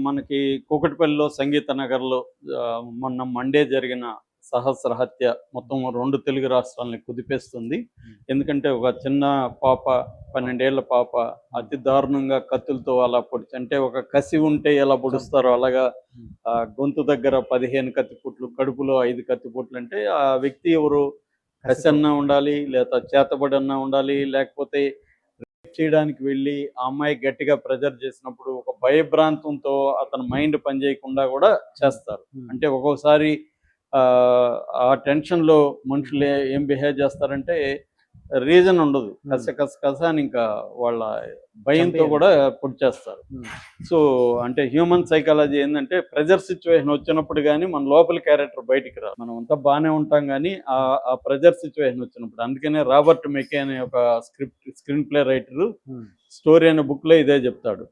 మనకి కూకట్పల్లిలో సంగీత నగర్‌లో మొన్న మండే జరిగిన సహస్ర హత్య మొత్తం 2 తెలుగు రాష్ట్రాలని కుదిపేస్తుంది. ఎందుకంటే ఒక చిన్న పాప 12 ఏళ్ల పాప అతి దారుణంగా కత్తులతో అలా పొడిచి అంటే ఒక కసి ఉంటే ఎలా పొడుస్తారో అలాగా గొంతు దగ్గర 15 కత్తిపోట్లు, కడుపులో 5 కత్తిపోట్లు అంటే ఆ వ్యక్తి ఎవరు? కసన్నా ఉండాలి, లేదా చేతబడన్నా ఉండాలి, లేకపోతే చేయడానికి వెళ్ళి ఆ అమ్మాయి గట్టిగా ప్రెజర్ చేసినప్పుడు ఒక భయభ్రాంతంతో అతని మైండ్ పనిచేయకుండా కూడా చేస్తారు. అంటే ఒక్కోసారి ఆ టెన్షన్‌లో మనుషులు ఏం బిహేవ్ చేస్తారంటే రీజన్ ఉండదు. కస అని ఇంకా వాళ్ళ భయంతో కూడా పొడిచేస్తారు. సో అంటే హ్యూమన్ సైకాలజీ ఏందంటే ప్రెజర్ సిచ్యువేషన్ వచ్చినప్పుడు గానీ మన లోపలి క్యారెక్టర్ బయటికి రాదు. మనం అంతా బానే ఉంటాం గానీ ఆ ప్రెజర్ సిచ్యువేషన్ వచ్చినప్పుడు. అందుకనే రాబర్ట్ మెకే అనే ఒక స్క్రీన్ ప్లే రైటరు స్టోరీ అనే బుక్‌లో ఇదే చెప్తాడు.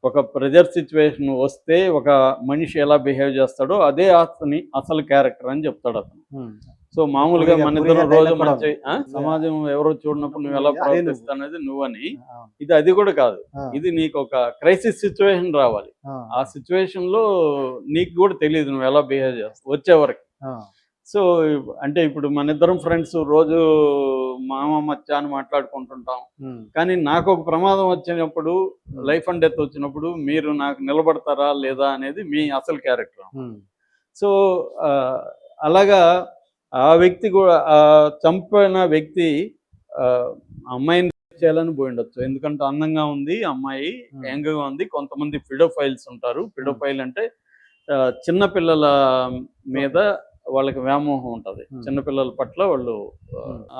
ఒక ప్రెజర్ సిచ్యువేషన్ వస్తే ఒక మనిషి ఎలా బిహేవ్ చేస్తాడో అదే అసలు క్యారెక్టర్ అని చెప్తాడు అతను. సో మామూలుగా మన ఇద్దరం రోజు మంచి సమాజం ఎవరో చూడనప్పుడు నువ్వు ఎలా ప్రవర్తిస్తావు అనేది నువ్వని. అది కూడా కాదు. ఇది నీకు ఒక క్రైసిస్ సిచ్యువేషన్ రావాలి. ఆ సిచ్యువేషన్ లో నీకు కూడా తెలియదు నువ్వు ఎలా బిహేవ్ చేస్తావు వచ్చే వరకు. సో అంటే ఇప్పుడు మన ఇద్దరం ఫ్రెండ్స్ రోజు మామ మచ్చ అని మాట్లాడుకుంటుంటాం. కానీ నాకు ఒక ప్రమాదం వచ్చినప్పుడు, లైఫ్ అండ్ డెత్ వచ్చినప్పుడు మీరు నాకు నిలబడతారా లేదా అనేది మీ అసలు క్యారెక్టర్. సో అలాగా ఆ వ్యక్తి కూడా చంపిన వ్యక్తి అమ్మాయిని చేయాలని పోయి ఉండొచ్చు. ఎందుకంటే అందంగా ఉంది అమ్మాయి, యంగ్‌గా ఉంది. కొంతమంది ఫిడోఫైల్స్ ఉంటారు. ఫిడోఫైల్ అంటే చిన్న పిల్లల మీద వాళ్ళకి వ్యామోహం ఉంటుంది. చిన్నపిల్లల పట్ల వాళ్ళు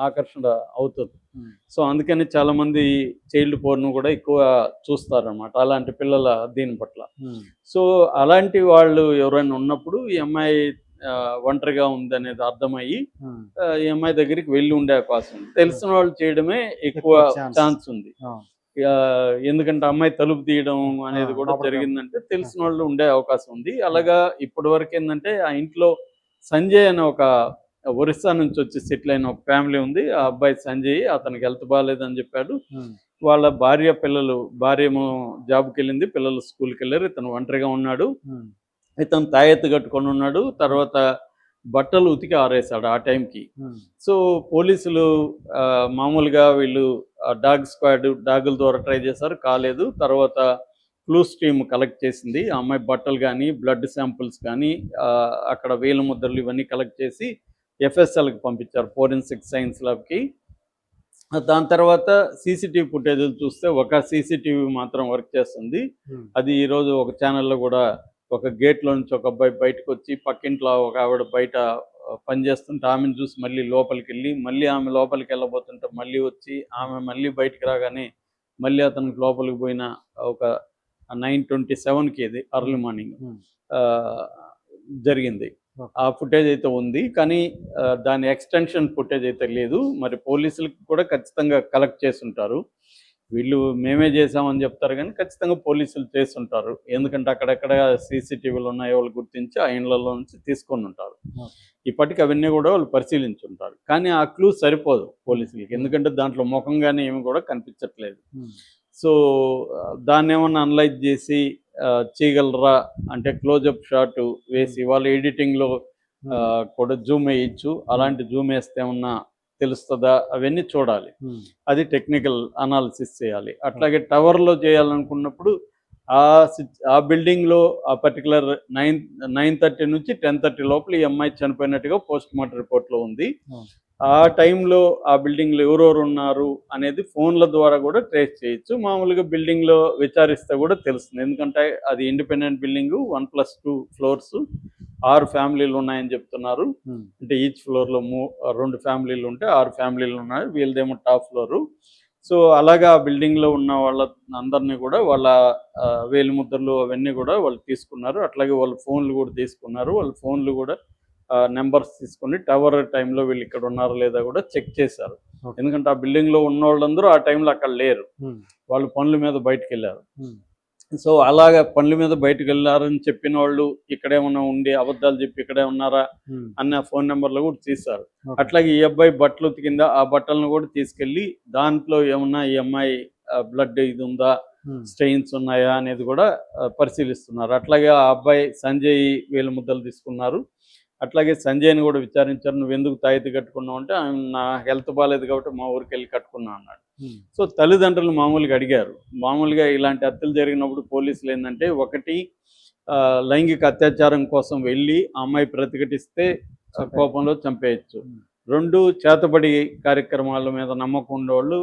ఆకర్షణ అవుతుంది. సో అందుకని చాలా మంది చైల్డ్ పోర్న్ కూడా ఎక్కువ చూస్తారన్నమాట అలాంటి పిల్లల దీని పట్ల. సో అలాంటి వాళ్ళు ఎవరైనా ఉన్నప్పుడు ఈ అమ్మాయి ఒంటరిగా ఉందనేది అర్థమయ్యి ఈ అమ్మాయి దగ్గరికి వెళ్ళి ఉండే అవకాశం ఉంది. తెలిసిన వాళ్ళు చేయడమే ఎక్కువ ఛాన్స్ ఉంది. ఎందుకంటే అమ్మాయి తలుపు తీయడం అనేది కూడా జరిగిందంటే తెలిసిన వాళ్ళు ఉండే అవకాశం ఉంది. అలాగా ఇప్పటి వరకు ఏంటంటే ఆ ఇంట్లో సంజయ్ అనే ఒక ఒరిస్సా నుంచి వచ్చి సెటిల్ అయిన ఒక ఫ్యామిలీ ఉంది. ఆ అబ్బాయి సంజయ్, అతనికి హెల్త్ బాగాలేదని చెప్పాడు. వాళ్ళ భార్య ఏమో జాబ్కి వెళ్ళింది, పిల్లలు స్కూల్కి వెళ్ళారు. ఇతను ఒంటరిగా ఉన్నాడు. ఇతను తాయెత్తు కట్టుకొని ఉన్నాడు. తర్వాత బట్టలు ఉతికి ఆరేసాడు ఆ టైంకి. సో పోలీసులు మామూలుగా వీళ్ళు డాగ్ స్క్వాడ్ డాగుల ద్వారా ట్రై చేశారు, కాలేదు. తర్వాత క్లూస్ టీమ్ కలెక్ట్ చేసింది. ఆ అమ్మాయి బట్టలు కానీ, బ్లడ్ శాంపుల్స్ కానీ, అక్కడ వేలు ముద్రలు ఇవన్నీ కలెక్ట్ చేసి ఎఫ్ఎస్ఎల్కి పంపించారు, ఫోరెన్సిక్ సైన్స్ ల్యాబ్కి. దాని తర్వాత సీసీటీవీ ఫుటేజ్లు చూస్తే ఒక సీసీటీవీ మాత్రం వర్క్ చేస్తుంది. అది ఈరోజు ఒక ఛానల్లో కూడా ఒక గేట్లో నుంచి ఒక అబ్బాయి బయటకు వచ్చి పక్కింట్లో ఒక ఆవిడ బయట పనిచేస్తుంటే ఆమెను చూసి మళ్ళీ లోపలికి వెళ్ళి మళ్ళీ ఆమె లోపలికి వెళ్ళబోతుంటే మళ్ళీ వచ్చి ఆమె మళ్ళీ బయటకు రాగానే మళ్ళీ అతనికి లోపలికి పోయిన ఒక 9:27కి ఇది అర్లీ మార్నింగ్ జరిగింది. ఆ ఫుటేజ్ అయితే ఉంది, కానీ దాని ఎక్స్టెన్షన్ ఫుటేజ్ అయితే లేదు. మరి పోలీసులకు కూడా ఖచ్చితంగా కలెక్ట్ చేసి ఉంటారు. వీళ్ళు మేమే చేసామని చెప్తారు కానీ ఖచ్చితంగా పోలీసులు చేస్తుంటారు. ఎందుకంటే అక్కడెక్కడ సీసీటీవీలు ఉన్నాయో వాళ్ళు గుర్తించి ఆ ఇండ్లలో నుంచి తీసుకొని ఉంటారు. ఇప్పటికీ అవన్నీ కూడా వాళ్ళు పరిశీలించుంటారు. కానీ ఆ క్లూ సరిపోదు పోలీసులకి, ఎందుకంటే దాంట్లో ముఖం కానీ ఏమి కూడా కనిపించట్లేదు. సో దాన్ని ఏమన్నా అనలైజ్ చేసి చేయగలరా అంటే క్లోజప్ షాట్ వేసి వాళ్ళు ఎడిటింగ్లో కూడా జూమ్ వేయచ్చు. అలాంటి జూమ్ వేస్తే ఏమన్నా తెలుస్తుందా అవన్నీ చూడాలి. అది టెక్నికల్ అనాలిసిస్ చేయాలి. అట్లాగే టవర్లో చేయాలనుకున్నప్పుడు ఆ బిల్డింగ్లో ఆ పర్టికులర్ 9:30 నుంచి 10:30 లోపల ఈ అమ్మాయి చనిపోయినట్టుగా పోస్ట్ మార్టం రిపోర్ట్లో ఉంది. ఆ టైంలో ఆ బిల్డింగ్లో ఎవరెవరు ఉన్నారు అనేది ఫోన్ల ద్వారా కూడా ట్రేస్ చేయొచ్చు. మామూలుగా బిల్డింగ్లో విచారిస్తే కూడా తెలుస్తుంది. ఎందుకంటే అది ఇండిపెండెంట్ బిల్డింగ్, 1+2 ఫ్లోర్స్, 6 ఫ్యామిలీలు ఉన్నాయని చెప్తున్నారు. అంటే ఈచ్ ఫ్లోర్లో 2 ఫ్యామిలీలు ఉంటే 6 ఫ్యామిలీలు ఉన్నాయి. వీళ్ళదేమో టాప్ ఫ్లోరు. సో అలాగా ఆ బిల్డింగ్లో ఉన్న వాళ్ళ అందరినీ కూడా వాళ్ళ వేలి ముద్రలు అవన్నీ కూడా వాళ్ళు తీసుకున్నారు. అట్లాగే వాళ్ళ ఫోన్లు కూడా తీసుకున్నారు. వాళ్ళ ఫోన్లు కూడా నెంబర్స్ తీసుకొని టవర్ టైంలో వీళ్ళు ఇక్కడ ఉన్నారా లేదా కూడా చెక్ చేశారు. ఎందుకంటే ఆ బిల్డింగ్లో ఉన్న వాళ్ళందరూ ఆ టైంలో అక్కడ లేరు, వాళ్ళు పనుల మీద బయటకు వెళ్ళారు. సో అలాగా పనుల మీద బయటకు వెళ్ళారని చెప్పిన వాళ్ళు ఇక్కడేమన్నా ఉండి అబద్ధాలు చెప్పి ఇక్కడే ఉన్నారా అన్న ఫోన్ నెంబర్లు కూడా తీశారు. అట్లాగే ఈ అబ్బాయి బట్టలు ఉతికిందా ఆ బట్టలను కూడా తీసుకెళ్ళి దాంట్లో ఏమన్నా ఈ అమ్మాయి బ్లడ్ ఇది ఉందా స్ట్రెయిన్స్ ఉన్నాయా అనేది కూడా పరిశీలిస్తున్నారు. అట్లాగే ఆ అబ్బాయి సంజయ్ వేలు ముద్దలు తీసుకున్నారు. అట్లాగే సంజయ్ని కూడా విచారించారు. నువ్వెందుకు తాయెత్తు కట్టుకున్నావు అంటే, నా హెల్త్ బాగాలేదు కాబట్టి మా ఊరికెళ్ళి కట్టుకున్నా అన్నాడు. సో తల్లిదండ్రులు మామూలుగా అడిగారు. మామూలుగా ఇలాంటి హత్యలు జరిగినప్పుడు పోలీసులు ఏంటంటే, ఒకటి లైంగిక అత్యాచారం కోసం వెళ్ళి ఆ అమ్మాయి ప్రతిఘటిస్తే కోపంలో చంపేయచ్చు. 2 చేతబడి కార్యక్రమాల మీద నమ్మకం ఉండేవాళ్ళు